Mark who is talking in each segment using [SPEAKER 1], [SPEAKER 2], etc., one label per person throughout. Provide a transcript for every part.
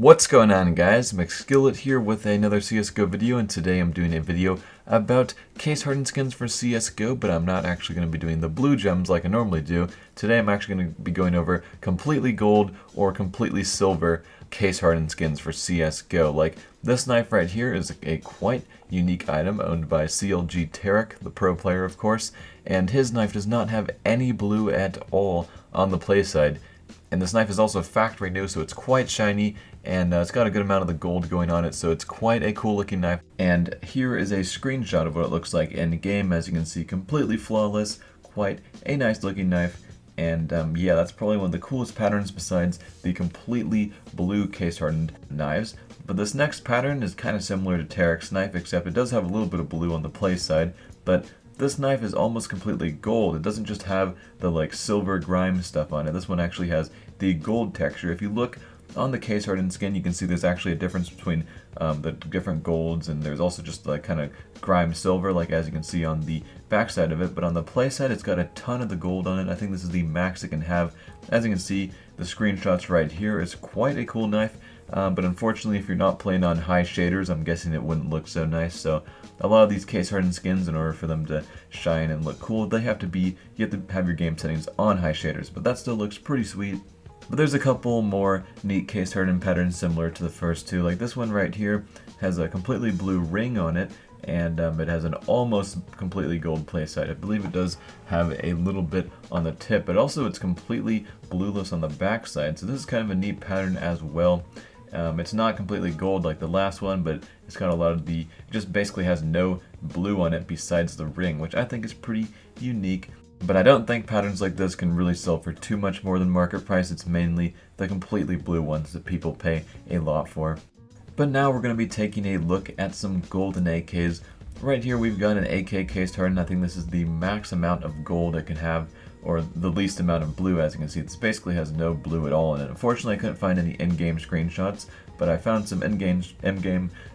[SPEAKER 1] What's going on, guys? Mcskillet here with another CSGO video, and today I'm doing a video about case hardened skins for CSGO, but I'm not actually going to be doing the blue gems like I normally do. Today I'm actually going to be going over completely gold or completely silver case hardened skins for CSGO. Like this knife right here is a quite unique item owned by CLG Tarek, the pro player of course, and his knife does not have any blue at all on the play side. And this knife is also factory new, so it's quite shiny, and it's got a good amount of the gold going on it, so it's quite a cool looking knife. And here is a screenshot of what it looks like in game. As you can see, completely flawless, quite a nice looking knife. And yeah, that's probably one of the coolest patterns besides the completely blue case hardened knives. But this next pattern is kind of similar to Tarek's knife, except it does have a little bit of blue on the play side, but this knife is almost completely gold. It doesn't just have the like silver grime stuff on it. This one actually has the gold texture. If you look on the case hardened skin, you can see there's actually a difference between the different golds, and there's also just like kind of grime silver, like as you can see on the back side of it. But on the play side, it's got a ton of the gold on it. I think this is the max it can have. As you can see, the screenshots right here is quite a cool knife. But unfortunately, if you're not playing on high shaders, I'm guessing it wouldn't look so nice. So a lot of these case hardened skins, in order for them to shine and look cool, you have to have your game settings on high shaders. But that still looks pretty sweet. But there's a couple more neat case hardened patterns similar to the first two. Like this one right here has a completely blue ring on it, and it has an almost completely gold play side. I believe it does have a little bit on the tip, but also it's completely blueless on the back side. So this is kind of a neat pattern as well. It's not completely gold like the last one, but it's got a lot of it just basically has no blue on it besides the ring, which I think is pretty unique. But I don't think patterns like this can really sell for too much more than market price. It's mainly the completely blue ones that people pay a lot for. But now we're going to be taking a look at some golden AKs. Right here we've got an AK case hardened. I think this is the max amount of gold it can have, or the least amount of blue. As you can see, this basically has no blue at all in it. Unfortunately, I couldn't find any in-game screenshots, but I found some in-game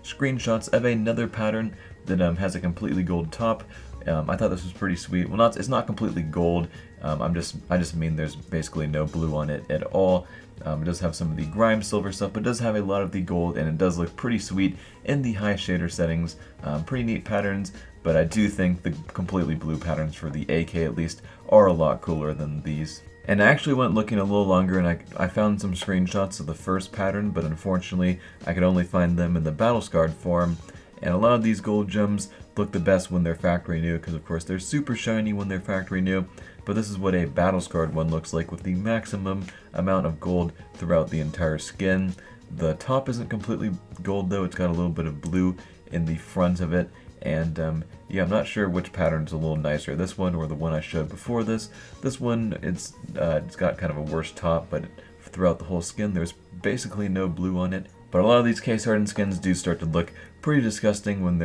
[SPEAKER 1] screenshots of another pattern that has a completely gold top. I thought this was pretty sweet. Well, it's not completely gold. I just mean there's basically no blue on it at all. It does have some of the grime silver stuff, but it does have a lot of the gold, and it does look pretty sweet in the high shader settings. Pretty neat patterns, but I do think the completely blue patterns for the AK at least are a lot cooler than these. And I actually went looking a little longer, and I found some screenshots of the first pattern, but unfortunately I could only find them in the battle scarred form. And a lot of these gold gems look the best when they're factory new, because of course they're super shiny when they're factory new. But this is what a battle scarred one looks like, with the maximum amount of gold throughout the entire skin. The top isn't completely gold though, it's got a little bit of blue in the front of it. And yeah, I'm not sure which pattern's a little nicer, this one or the one I showed before this. This one, it's got kind of a worse top, but throughout the whole skin there's basically no blue on it. But a lot of these case hardened skins do start to look pretty disgusting when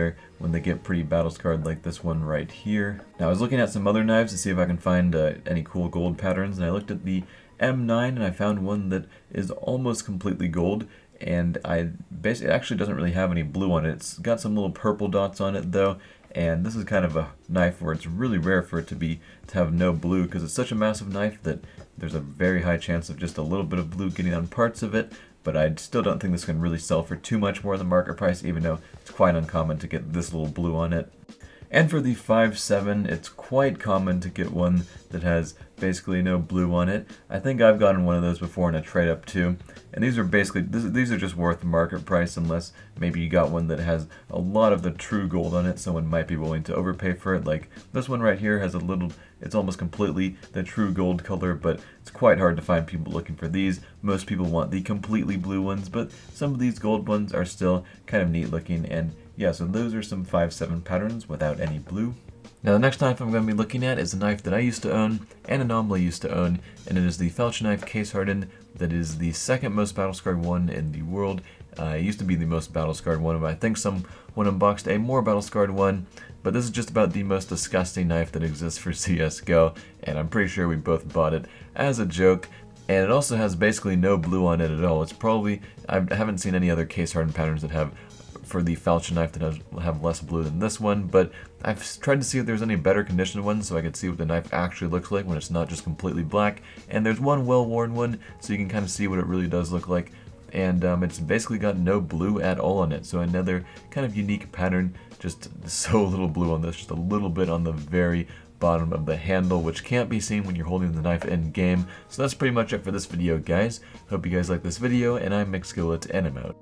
[SPEAKER 1] they get pretty battle scarred, like this one right here. Now I was looking at some other knives to see if I can find any cool gold patterns, and I looked at the M9 and I found one that is almost completely gold, and it actually doesn't really have any blue on it. It's got some little purple dots on it though, and this is kind of a knife where it's really rare for it to have no blue, because it's such a massive knife that there's a very high chance of just a little bit of blue getting on parts of it. But I still don't think this can really sell for too much more than market price, even though it's quite uncommon to get this little blue on it. And for the 5.7, it's quite common to get one that has basically no blue on it. I think I've gotten one of those before in a trade up too. And these are basically, these are just worth market price, unless maybe you got one that has a lot of the true gold on it. Someone might be willing to overpay for it. Like this one right here has a little, it's almost completely the true gold color, but it's quite hard to find people looking for these. Most people want the completely blue ones, but some of these gold ones are still kind of neat looking. And yeah, so those are some 5.7 patterns without any blue. Now the next knife I'm going to be looking at is a knife that I used to own and Anomaly used to own, and it is the Falchion knife case hardened. That is the second most battle scarred one in the world. It used to be the most battle scarred one, but I think someone unboxed a more battle scarred one. But this is just about the most disgusting knife that exists for CSGO, and I'm pretty sure we both bought it as a joke. And it also has basically no blue on it at all. It's probably, I haven't seen any other case hardened patterns that have, for the Falchion knife, that have less blue than this one, but I've tried to see if there's any better conditioned ones so I could see what the knife actually looks like when it's not just completely black. And there's one well-worn one, so you can kind of see what it really does look like. and it's basically got no blue at all on it. So another kind of unique pattern, just so little blue on this, just a little bit on the very bottom of the handle, which can't be seen when you're holding the knife in game. So that's pretty much it for this video, guys. Hope you guys like this video, and I'm Mcskillet, and I'm out.